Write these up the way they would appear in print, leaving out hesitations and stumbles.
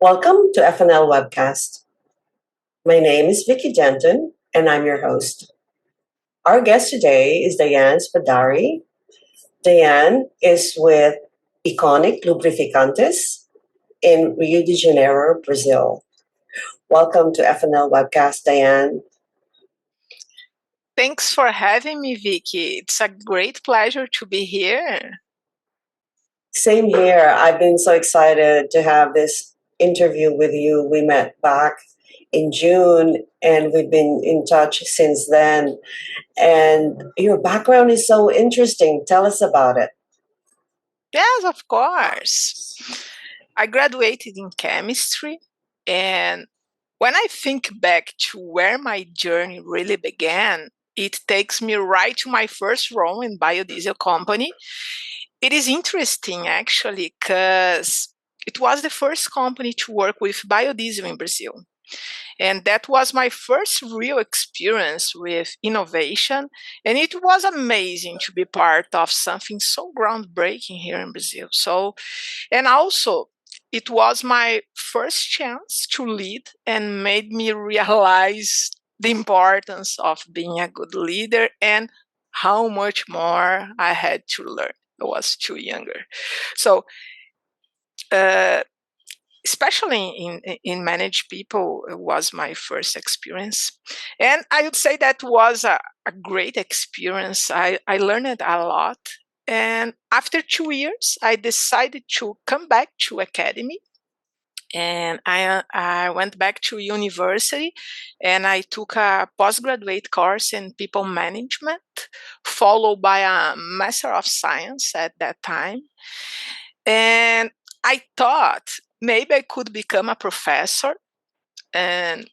Welcome to FNL Webcast. My name is Vicky Denton, and I'm your host. Our guest today is Daiane Spadari. Daiane is with Iconic Lubrificantes in Rio de Janeiro, Brazil. Welcome to FNL Webcast, Daiane. Thanks for having me, Vicky. It's a great pleasure to be here. Same here. I've been so excited to have this interview with you. We met back in June and we've been in touch since then. And your background is so interesting. Tell us about it. Yes, of course. I graduated in chemistry, and when I think back to where my journey really began, it takes me right to my first role in biodiesel company. It is interesting actually because it was the first company to work with biodiesel in Brazil. And that was my first real experience with innovation. And it was amazing to be part of something so groundbreaking here in Brazil. And also, it was my first chance to lead and made me realize the importance of being a good leader and how much more I had to learn. I was too younger. So, uh, especially in manage people was my first experience, and I would say that was a great experience. I learned a lot, and after 2 years I decided to come back to academy, and I went back to university, and I took a postgraduate course in people management, followed by a master of science at that time. And I thought maybe I could become a professor. And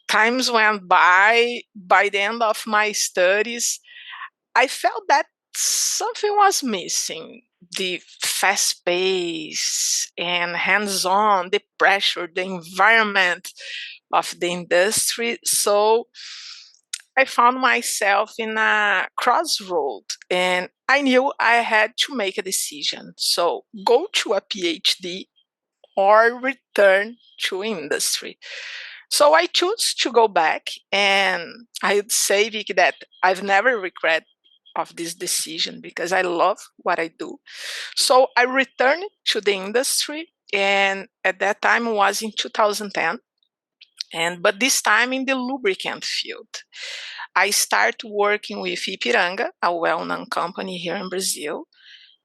times went by. By the end of my studies, I felt that something was missing. The fast pace and hands on, the pressure, the environment of the industry. So I found myself in a crossroad, and I knew I had to make a decision. So go to a PhD or return to industry. So I chose to go back, and I would say, Vicky, that I've never regret of this decision because I love what I do. So I returned to the industry, and at that time was in 2010, and but this time in the lubricant field. I started working with Ipiranga, a well-known company here in Brazil.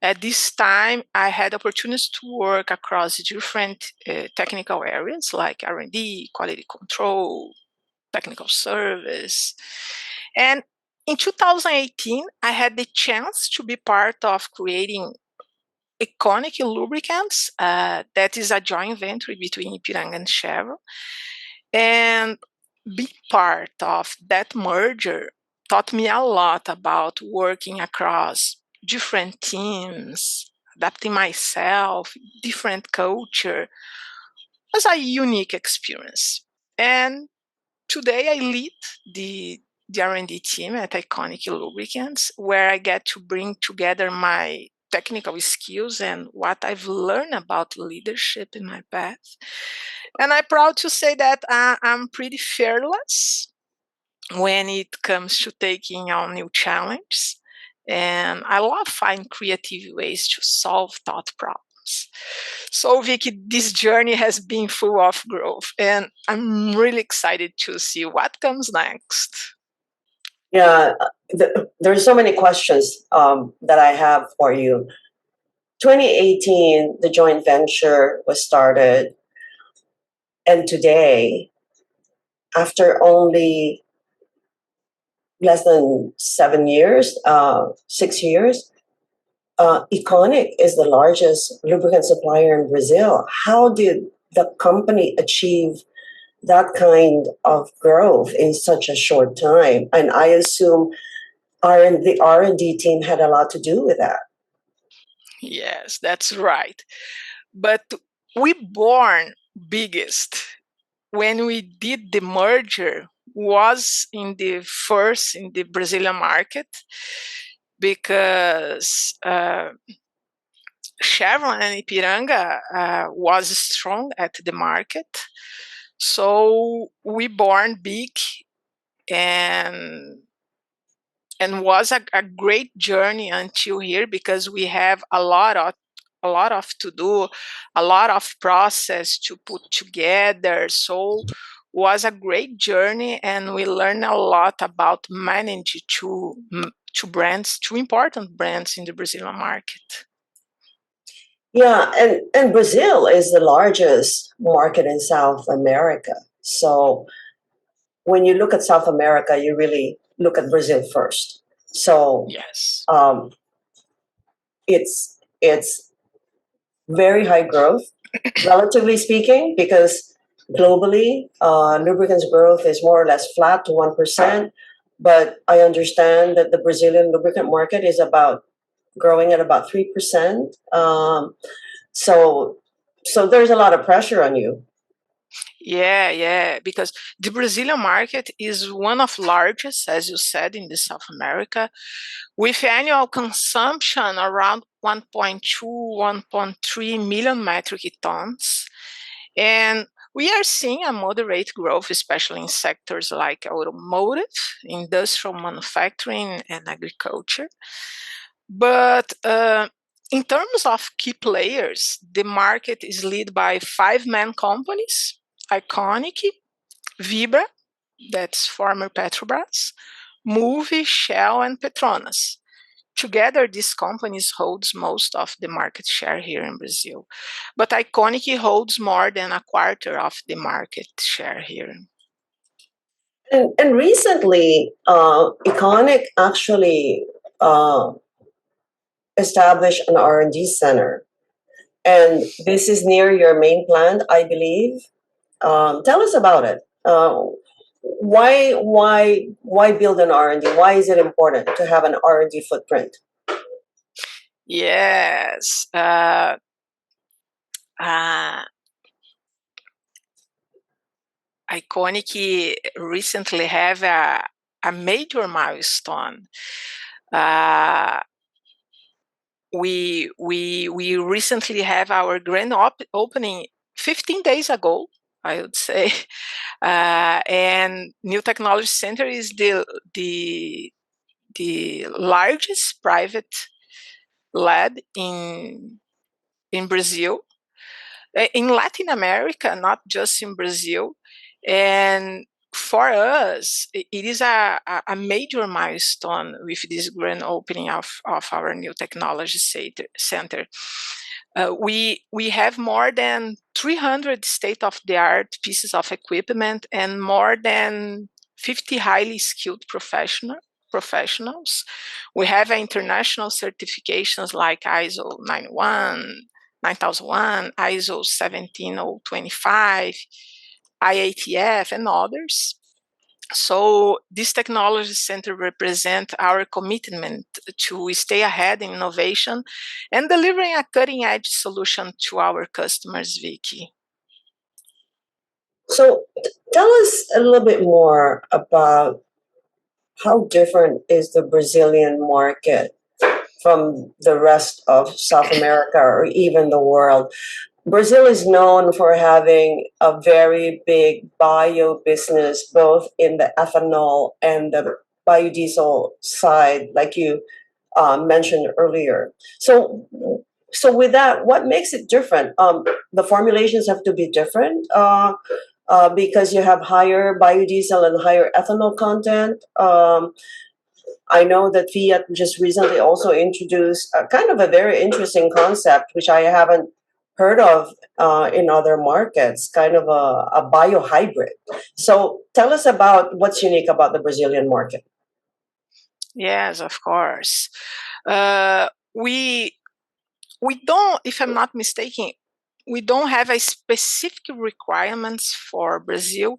At this time, I had opportunities to work across different technical areas like R&D, quality control, technical service. And in 2018, I had the chance to be part of creating Iconic Lubricants. That is a joint venture between Ipiranga and Chevron. And being part of that merger taught me a lot about working across different teams, adapting myself, different culture. It was a unique experience. And today I lead the R&D team at Iconic Lubricants, where I get to bring together my technical skills and what I've learned about leadership in my path. And I'm proud to say that I'm pretty fearless when it comes to taking on new challenges. And I love finding creative ways to solve thought problems. So, Vicky, this journey has been full of growth, and I'm really excited to see what comes next. Yeah, there's so many questions that I have for you. 2018, the joint venture was started, and today, after only less than 7 years, 6 years, Iconic is the largest lubricant supplier in Brazil. How did the company achieve that kind of growth in such a short time? And I assume the R&D team had a lot to do with that. Yes, that's right. But we born biggest when we did the merger was in the Brazilian market, because Chevron and Ipiranga was strong at the market. So we born big, and was a great journey until here, because we have a lot of to do, a lot of process to put together. So was a great journey, and we learned a lot about managing two brands, two important brands in the Brazilian market. Yeah, and Brazil is the largest market in South America. So when you look at South America, you really look at Brazil first. So yes, it's very high growth, relatively speaking, because globally, lubricants growth is more or less flat to 1%. But I understand that the Brazilian lubricant market is about growing at about 3%. So there's a lot of pressure on you. Yeah, because the Brazilian market is one of largest, as you said, in the South America, with annual consumption around 1.2, 1.3 million metric tons. And we are seeing a moderate growth, especially in sectors like automotive, industrial manufacturing, and agriculture. But in terms of key players, the market is led by five main companies: Iconic, Vibra, that's former Petrobras, Moove, Shell, and Petronas. Together, these companies holds most of the market share here in Brazil, but Iconic holds more than a quarter of the market share here. And recently, Iconic actually established an R&D center, and this is near your main plant, I believe. Tell us about it. Why build an R&D? Why is it important to have an R&D footprint? Yes. Iconic recently have a major milestone. We recently have our grand opening 15 days ago, I would say. And New Technology Center is the largest private lab in Brazil, in Latin America, not just in Brazil. And for us, it is a major milestone with this grand opening of our New Technology Center. We have more than 300 state-of-the-art pieces of equipment and more than 50 highly skilled professionals. We have international certifications like ISO 9001, ISO 17025, IATF, and others. So this technology center represents our commitment to stay ahead in innovation and delivering a cutting-edge solution to our customers, Vicky. So tell us a little bit more about how different is the Brazilian market from the rest of South America or even the world. Brazil is known for having a very big bio business, both in the ethanol and the biodiesel side, like you mentioned earlier. So with that, what makes it different? The formulations have to be different because you have higher biodiesel and higher ethanol content. I know that Fiat just recently also introduced a kind of a very interesting concept, which I haven't heard of in other markets, kind of a biohybrid. So tell us about what's unique about the Brazilian market. Yes, of course. We don't, if I'm not mistaken, we don't have a specific requirements for Brazil.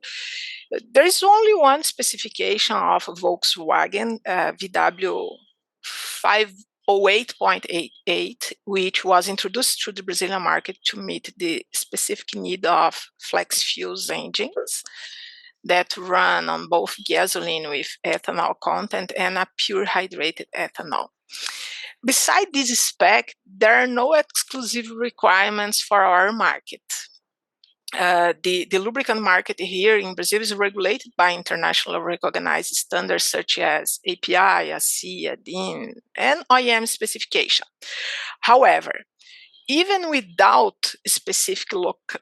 There is only one specification of Volkswagen VW 508.88, which was introduced to the Brazilian market to meet the specific need of flex fuels engines that run on both gasoline with ethanol content and a pure hydrated ethanol. Beside this spec, there are no exclusive requirements for our market. The lubricant market here in Brazil is regulated by internationally recognized standards such as API, ASEA, DIN, and OEM specification. However, even without specific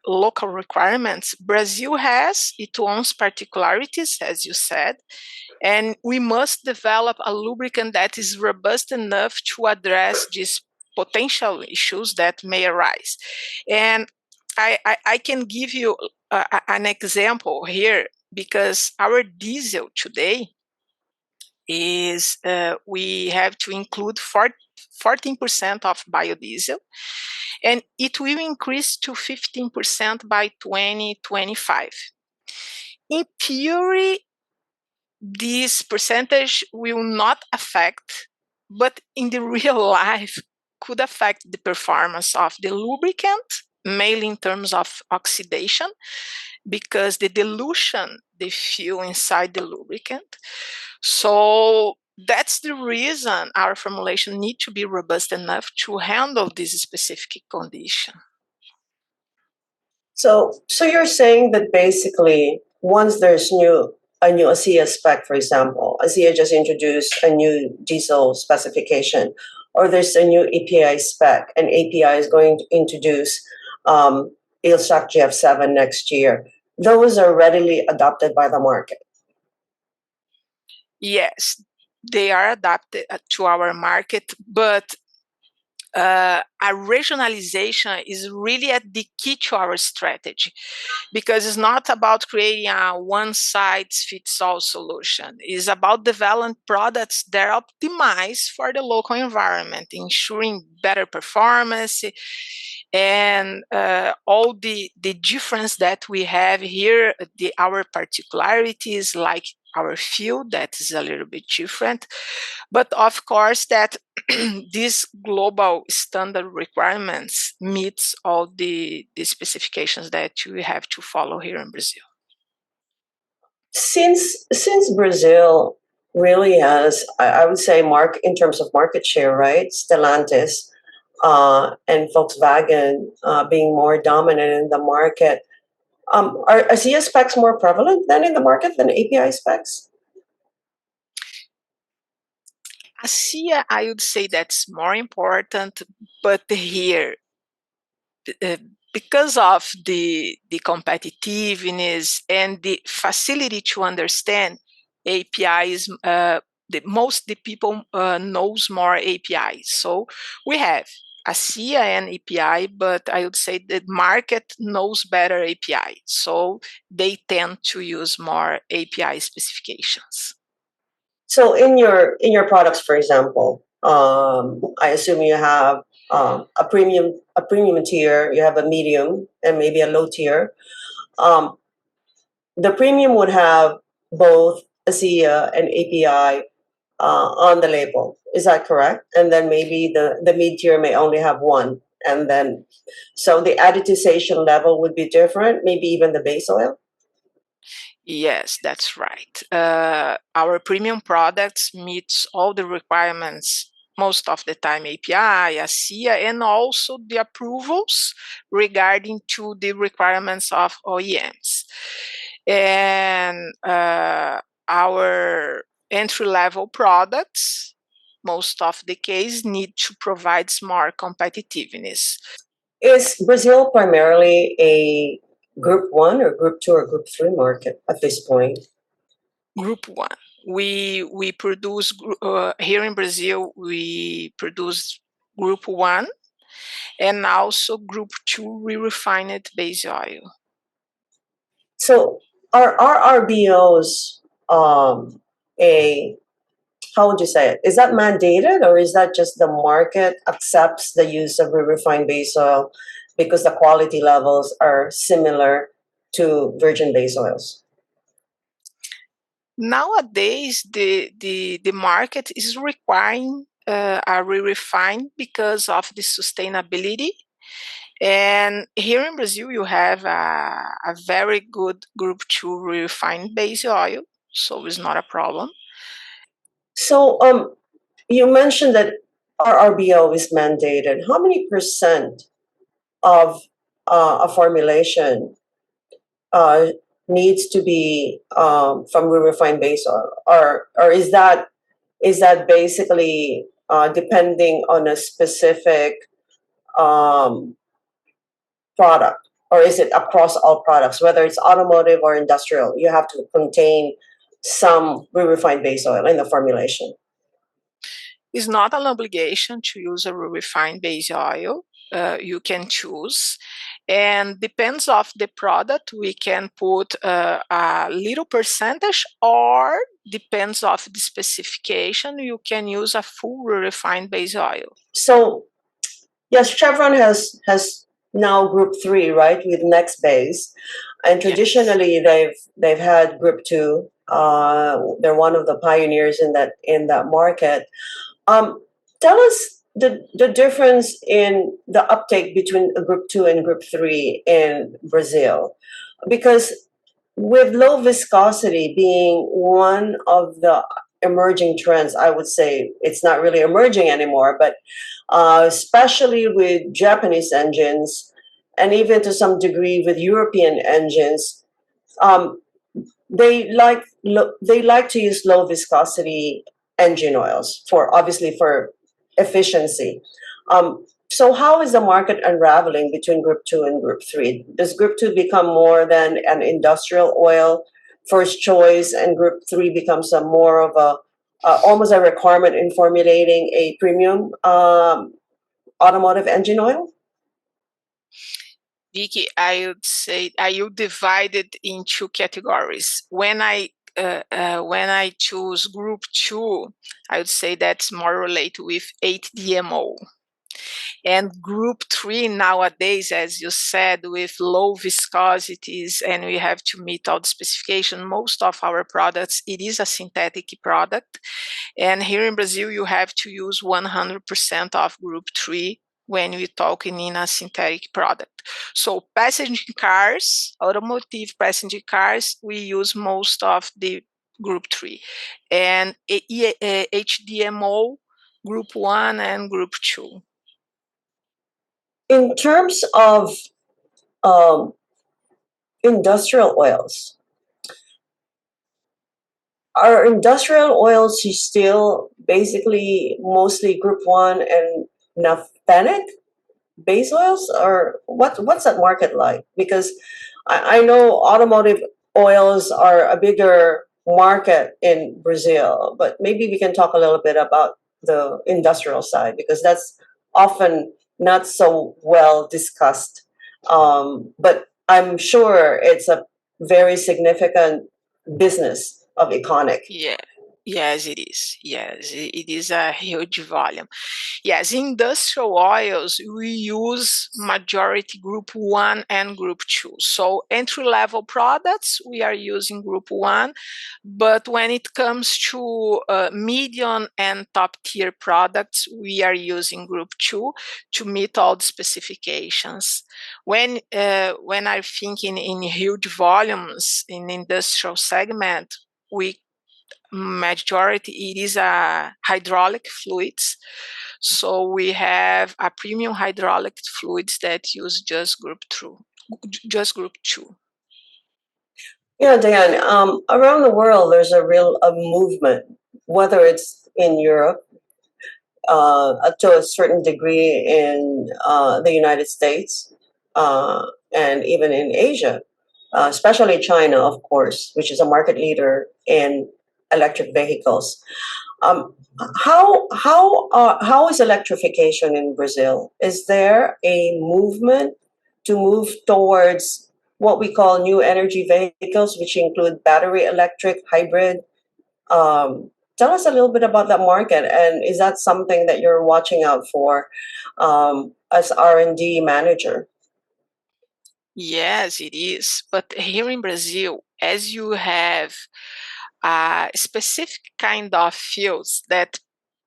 local requirements, Brazil has its own particularities, as you said, and we must develop a lubricant that is robust enough to address these potential issues that may arise. And I can give you an example here, because our diesel today is we have to include 14% of biodiesel, and it will increase to 15% by 2025. In theory, this percentage will not affect, but in the real life could affect the performance of the lubricant, mainly in terms of oxidation, because the dilution, the fuel inside the lubricant. So that's the reason our formulation needs to be robust enough to handle this specific condition. So you're saying that basically, once there's a new ASEA spec, for example, ASEA just introduced a new diesel specification, or there's a new API spec, and API is going to introduce ILSAC GF7 next year. Those are readily adopted by the market. Yes, they are adapted to our market, but a regionalization is really at the key to our strategy, because it's not about creating a one-size-fits-all solution. It's about developing products that are optimized for the local environment, ensuring better performance, and all the difference that we have here, our particularities, like our fuel that is a little bit different, but of course that these global standard requirements meets all the specifications that you have to follow here in Brazil. Since Brazil really has, I would say, in terms of market share, right? Stellantis and Volkswagen being more dominant in the market. Are ASEA specs more prevalent than in the market than API specs? ASEA, I would say that's more important, but here, because of the competitiveness and the facility to understand APIs, the people knows more APIs. So we have ASEA and API, but I would say the market knows better API. So they tend to use more API specifications. So in your products, for example, I assume you have a premium tier, you have a medium, and maybe a low tier. Um, the premium would have both ASEA and API on the label. Is that correct? And then maybe the mid tier may only have one. And then, so the additization level would be different, maybe even the base oil? Yes, that's right. Our premium products meets all the requirements most of the time, API, ASEA, and also the approvals regarding to the requirements of OEMs. And our entry-level products, most of the case, need to provide more competitiveness. Is Brazil primarily a Group 1 or Group 2 or Group 3 market at this point? Group 1. We produce here in Brazil. We produce Group 1 and also Group 2 re-refined base oil. So are RBOs a, how would you say it? Is that mandated, or is that just the market accepts the use of re-refined base oil because the quality levels are similar to virgin base oils? Nowadays, the market is requiring a re-refine because of the sustainability. And here in Brazil, you have a very good Group 2 refined base oil, so it's not a problem. So you mentioned that RRBO is mandated, how many percent of a formulation needs to be from refined base oil, or is that basically depending on a specific um, product, or is it across all products, whether it's automotive or industrial? You have to contain some refined base oil in the formulation. It's not an obligation to use a refined base oil. You can choose, and depends of the product. We can put a little percentage, or depends of the specification. You can use a full refined base oil. So yes, Chevron has now Group 3, right, with next base, and traditionally they've had Group 2. They're one of the pioneers in that market. Tell us the difference in the uptake between a Group 2 and Group 3 in Brazil, because with low viscosity being one of the emerging trends, I would say it's not really emerging anymore, but especially with Japanese engines and even to some degree with European engines, um, they like to use low viscosity engine oils for obviously for efficiency. So how is the market unraveling between Group 2 and Group 3? Does Group 2 become more than an industrial oil first choice, and Group 3 becomes a more of a almost a requirement in formulating a premium automotive engine oil? Vicky, I would say I would divide it in two categories. When I choose Group 2, I would say that's more related with 8-DMO. And Group 3 nowadays, as you said, with low viscosities, and we have to meet all the specification. Most of our products, it is a synthetic product. And here in Brazil, you have to use 100% of Group 3 when we're talking in a synthetic product. So passenger cars, automotive passenger cars, we use most of the Group 3. And HDMO, Group 1 and Group 2. In terms of um, industrial oils, are industrial oils still basically mostly Group 1 and naphthenic base oils, or what's that market like? Because I know automotive oils are a bigger market in Brazil, but maybe we can talk a little bit about the industrial side, because that's often not so well discussed. But I'm sure it's a very significant business of Iconic. Yeah. Yes, it is. Yes, it is a huge volume. Yes, industrial oils, we use majority Group 1 and Group 2. So entry-level products, we are using Group 1, but when it comes to medium and top-tier products, we are using Group 2 to meet all the specifications. When I'm thinking in huge volumes in industrial segment, we majority it is a hydraulic fluids, so we have a premium hydraulic fluids that use just Group 2. Yeah, Diane. Around the world, there's a movement, whether it's in Europe, to a certain degree in the United States, and even in Asia, especially China, of course, which is a market leader in electric vehicles. Um, how is electrification in Brazil? Is there a movement to move towards what we call new energy vehicles, which include battery electric, hybrid? Tell us a little bit about that market, and is that something that you're watching out for as R&D manager? Yes, it is. But here in Brazil, as you have a specific kind of fuels that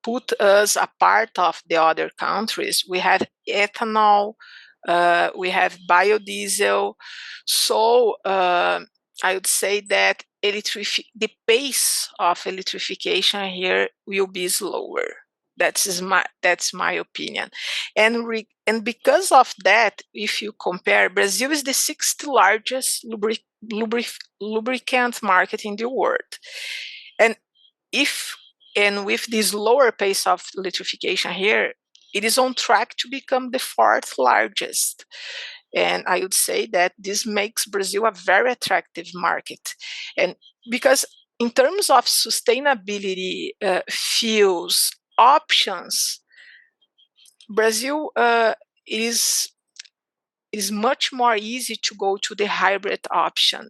put us apart of the other countries, we have ethanol, we have biodiesel. So I would say that the pace of electrification here will be slower. That's my opinion. And because of that, if you compare, Brazil is the sixth largest lubricant market in the world. And with this lower pace of electrification here, it is on track to become the fourth largest. And I would say that this makes Brazil a very attractive market. And because in terms of sustainability, fuels, options, Brazil is much more easy to go to the hybrid option.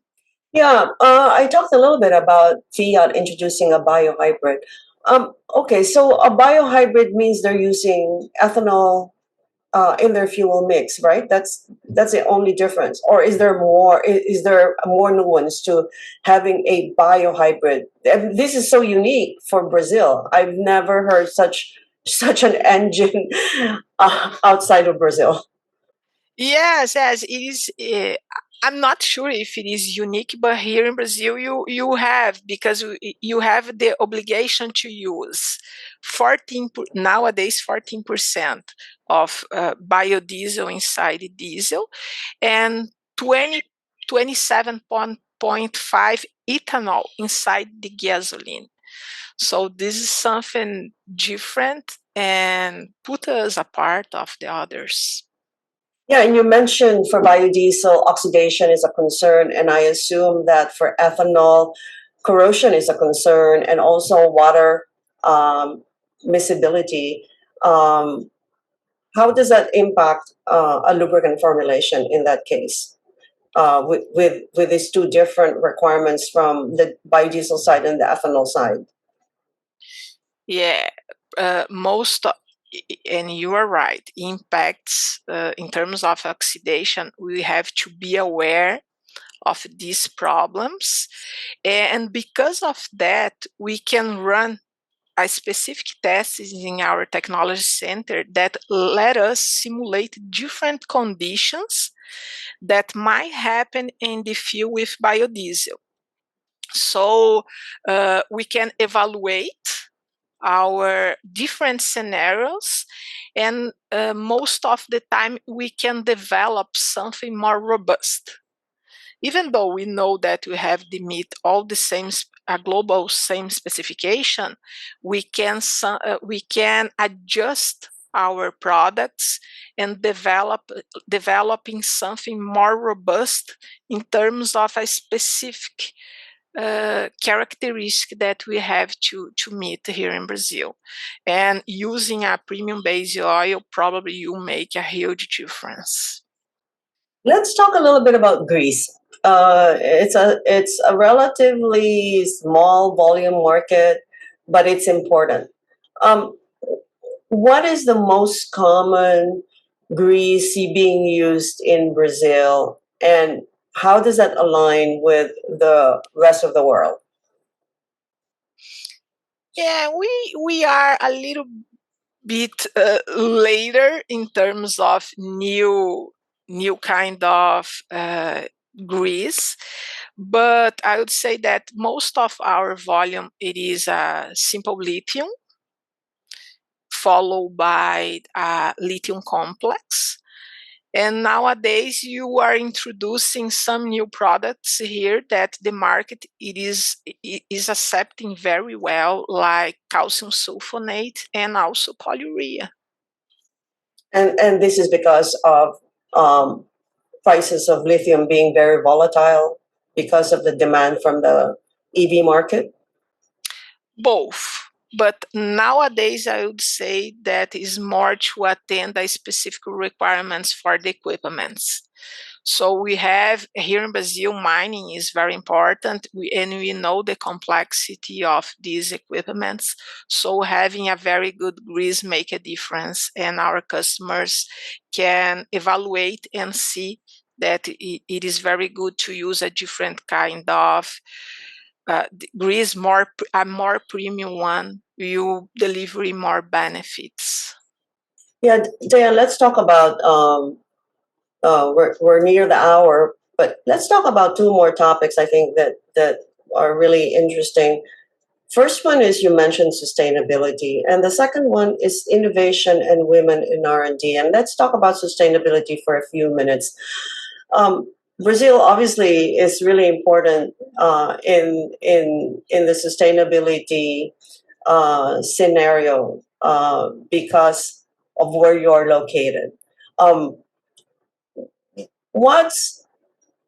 Yeah, I talked a little bit about Fiat introducing a biohybrid. Okay, so a biohybrid means they're using ethanol in their fuel mix, right? That's the only difference. Or is there more? Is there more nuance to having a biohybrid? This is so unique for Brazil. I've never heard such an engine outside of Brazil. Yes, it is. I'm not sure if it is unique, but here in Brazil, you have, because you have the obligation to use 14% of biodiesel inside the diesel, and 27.5 ethanol inside the gasoline. So this is something different and put us apart of the others. Yeah, and you mentioned for biodiesel, oxidation is a concern, and I assume that for ethanol, corrosion is a concern, and also water miscibility. Um, how does that impact a lubricant formulation in that case? With these two different requirements from the biodiesel side and the ethanol side. Yeah, most, and you are right, impacts in terms of oxidation, we have to be aware of these problems. And because of that, we can run a specific tests in our technology center that let us simulate different conditions that might happen in the fuel with biodiesel. So we can evaluate our different scenarios, and most of the time we can develop something more robust. Even though we know that we have to meet all the same a global same specification, we can adjust our products and developing something more robust in terms of a specific characteristic that we have to meet here in Brazil. And using a premium base oil probably will make a huge difference. Let's talk a little bit about Greece. It's a relatively small volume market, but it's important. Um, what is the most common grease being used in Brazil, and how does that align with the rest of the world? Yeah, we are a little bit later in terms of new kind of grease, but I would say that most of our volume, it is simple lithium, followed by a lithium complex. And nowadays you are introducing some new products here that the market is accepting very well, like calcium sulfonate and also polyurea. And this is because of um, prices of lithium being very volatile because of the demand from the EV market. Both. But nowadays, I would say that is more to attend the specific requirements for the equipments. So we have here in Brazil, mining is very important, and we know the complexity of these equipments. So having a very good grease make a difference, and our customers can evaluate and see that it is very good to use a different kind of grease, a more premium one, you deliver more benefits. Yeah, Dan, let's talk about we're near the hour, but let's talk about two more topics I think that are really interesting. First one is you mentioned sustainability, and the second one is innovation and women in R&D. And let's talk about sustainability for a few minutes. Brazil obviously is really important in the sustainability scenario because of where you're located. Um, what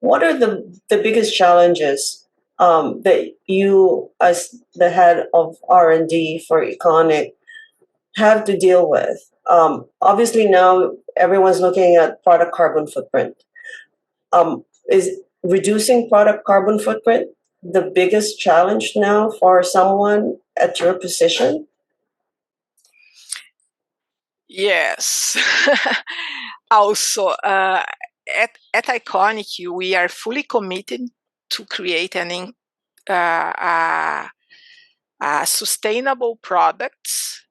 are the biggest challenges that you, as the head of R&D for Iconic, have to deal with? Obviously, now everyone's looking at product carbon footprint. Is reducing product carbon footprint the biggest challenge now for someone at your position? Yes. Also, at Iconic, we are fully committed to create sustainable products.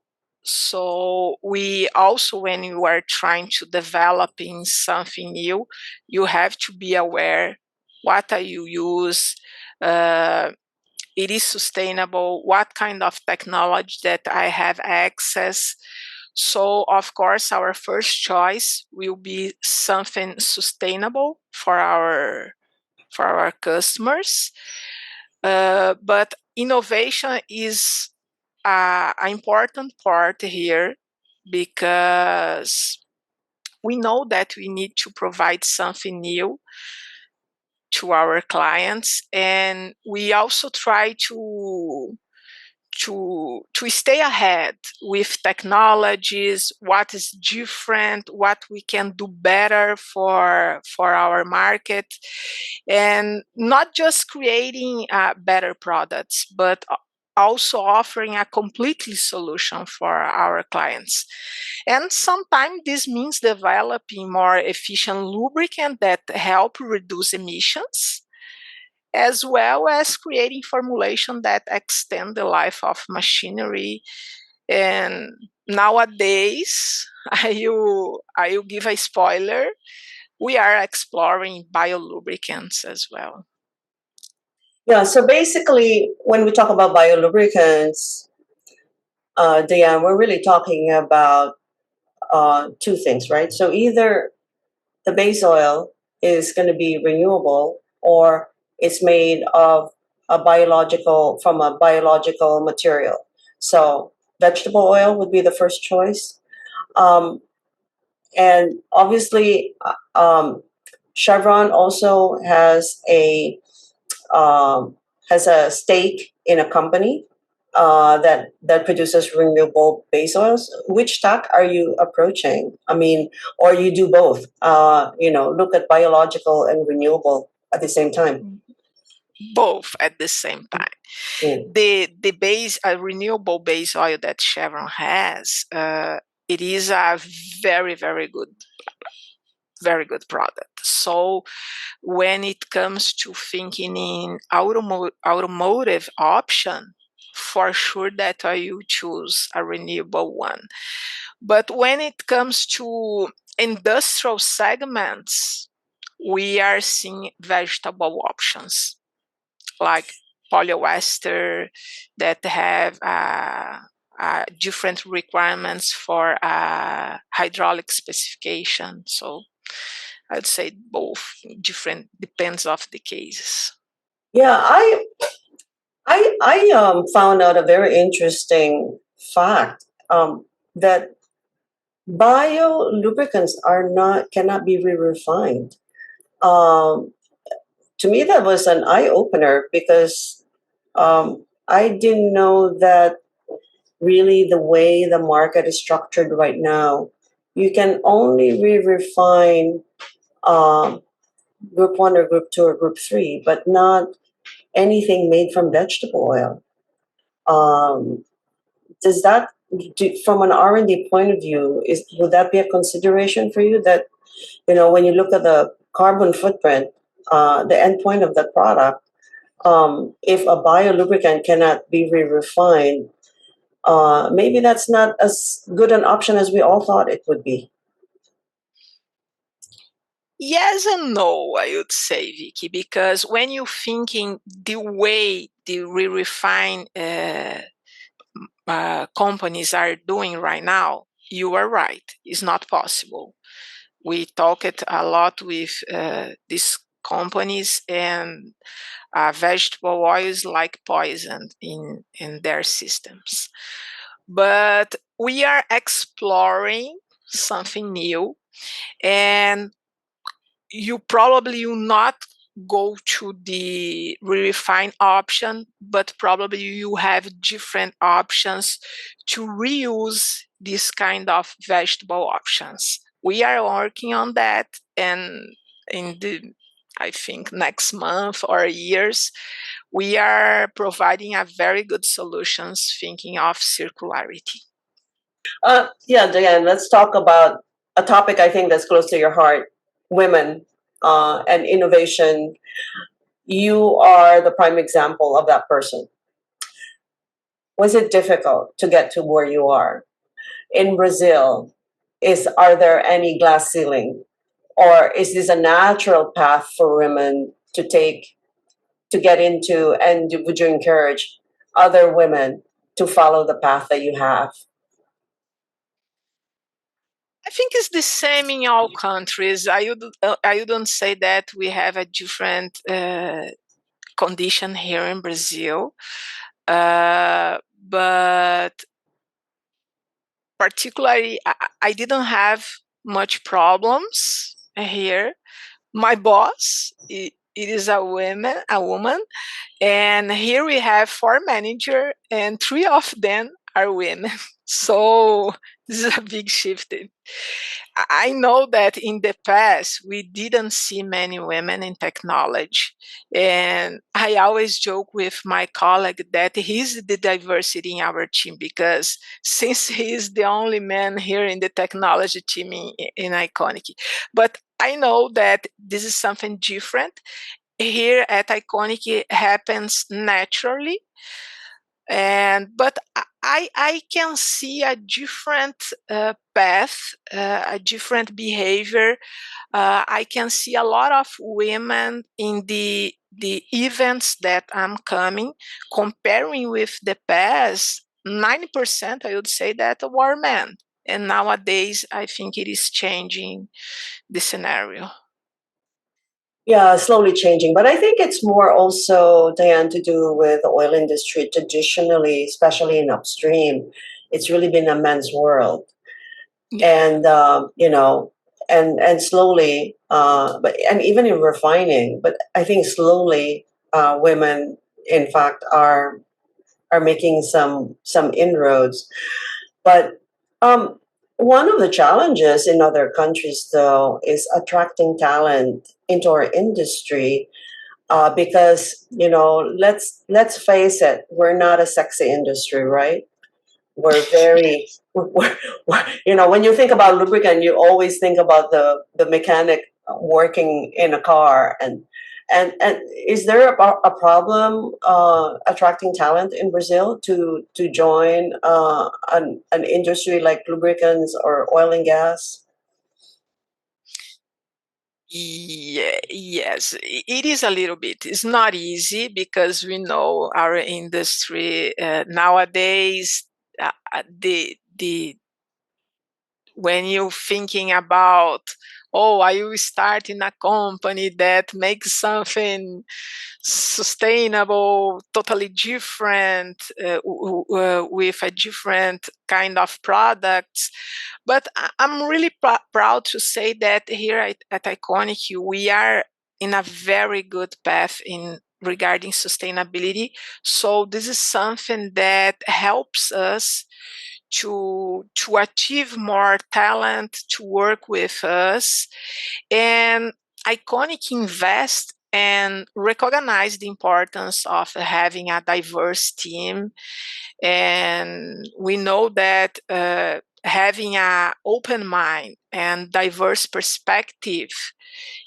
So we also, when you are trying to developing something new, you have to be aware what you use. It is sustainable, what kind of technology that I have access. So of course, our first choice will be something sustainable for our customers. But innovation is an important part here because we know that we need to provide something new to our clients, and we also try to stay ahead with technologies, what is different, what we can do better for our market, and not just creating better products, but also offering a completely solution for our clients. And sometimes this means developing more efficient lubricant that help reduce emissions, as well as creating formulation that extend the life of machinery. And nowadays, I will give a spoiler, we are exploring biolubricants as well. Yeah, so basically, when we talk about biolubricants, Daiane, we're really talking about two things, right? So either the base oil is going to be renewable, or it's made of from a biological material. So vegetable oil would be the first choice. Um, and obviously, Chevron also um, has a stake in a company that produces renewable base oils. Which stack are you approaching? I mean, or you do both? Look at biological and renewable at the same time. Both at the same time. Mm. The base, a renewable base oil that Chevron has, it is a very very good product. So when it comes to thinking in automotive option, for sure that I will choose a renewable one. But when it comes to industrial segments, we are seeing vegetable options like polyester that have different requirements for hydraulic specification. So I'd say both, different, depends of the cases. Yeah, I found out a very interesting fact that biolubricants cannot be re-refined. Um, to me, that was an eye opener because I didn't know that really the way the market is structured right now, you can only re-refine um, group one or group two or group three, but not anything made from vegetable oil. Um, does that, from an R&D point of view, would that be a consideration for you that, when you look at the carbon footprint, the end point of the product, if a biolubricant cannot be re-refined, maybe that's not as good an option as we all thought it would be. Yes and no, I would say, Vicky, because when you're thinking the way the re-refine companies are doing right now, you are right. It's not possible. We talked a lot with these companies, and vegetable oil is like poison in their systems. But we are exploring something new, and you probably will not go to the refine option, but probably you have different options to reuse this kind of vegetable options. We are working on that, and in the, I think, next month or years, we are providing a very good solutions thinking of circularity. Yeah, Diane, let's talk about a topic I think that's close to your heart: women and innovation. You are the prime example of that person. Was it difficult to get to where you are? In Brazil, are there any glass ceiling? Or is this a natural path for women to take to get into? And would you encourage other women to follow the path that you have? I think it's the same in all countries. I wouldn't say that we have a different condition here in Brazil, but particularly, I didn't have much problems here. My boss, it is a woman, and here we have 4 managers, and 3 of them are women. So this is a big shift. I know that in the past we didn't see many women in technology, and I always joke with my colleague that he's the diversity in our team, because since he's the only man here in the technology team in Iconic. But I know that this is something different here at Iconic. It happens naturally, and but I can see a different path, a different behavior. I can see a lot of women in the events that I'm coming, comparing with the past. 90%, I would say, that were men, and nowadays I think it is changing the scenario. Yeah, slowly changing. But I think it's more also, Diane, to do with the oil industry traditionally, especially in upstream. It's really been a men's world. Yeah. And, and slowly, but and even in refining, but I think slowly women, in fact, are making some inroads. But um, one of the challenges in other countries, though, is attracting talent into our industry because let's face it, we're not a sexy industry, right? We're very when you think about lubricant, you always think about the mechanic working in a car, and is there a problem attracting talent in Brazil to join an industry like lubricants or oil and gas? Yes, it is a little bit. It's not easy because we know our industry nowadays. The When you're thinking about, oh, I will start in a company that makes something sustainable, totally different, with a different kind of products. But I'm really proud to say that here at Iconic, we are in a very good path in regarding sustainability. So this is something that helps us to achieve more talent to work with us. And Iconic invest and recognize the importance of having a diverse team. And we know that having an open mind and diverse perspective,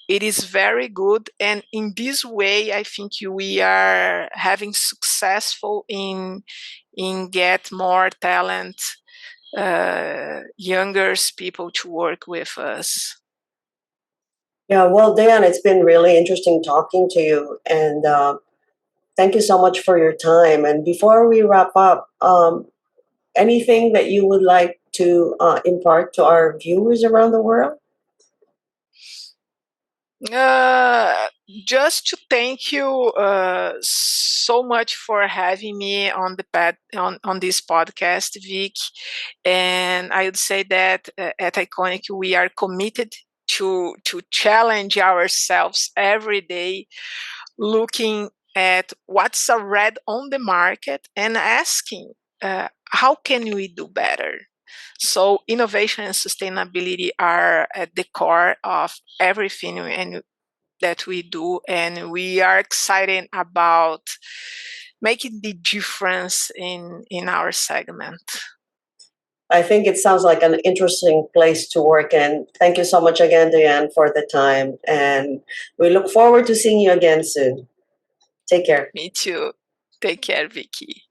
it is very good. And in this way, I think we are having successful in get more talent, younger people to work with us. Yeah, well, Dan, it's been really interesting talking to you, and thank you so much for your time. And before we wrap up, anything that you would like to impart to our viewers around the world? Just to thank you so much for having me on on this podcast, Vic. And I would say that at Iconic we are committed to challenge ourselves every day, looking at what's already on the market and asking how can we do better. So innovation and sustainability are at the core of everything and that we do, and we are excited about making the difference in our segment. I think it sounds like an interesting place to work in. Thank you so much again, Diane, for the time. And we look forward to seeing you again soon. Take care. Me too. Take care, Vicky.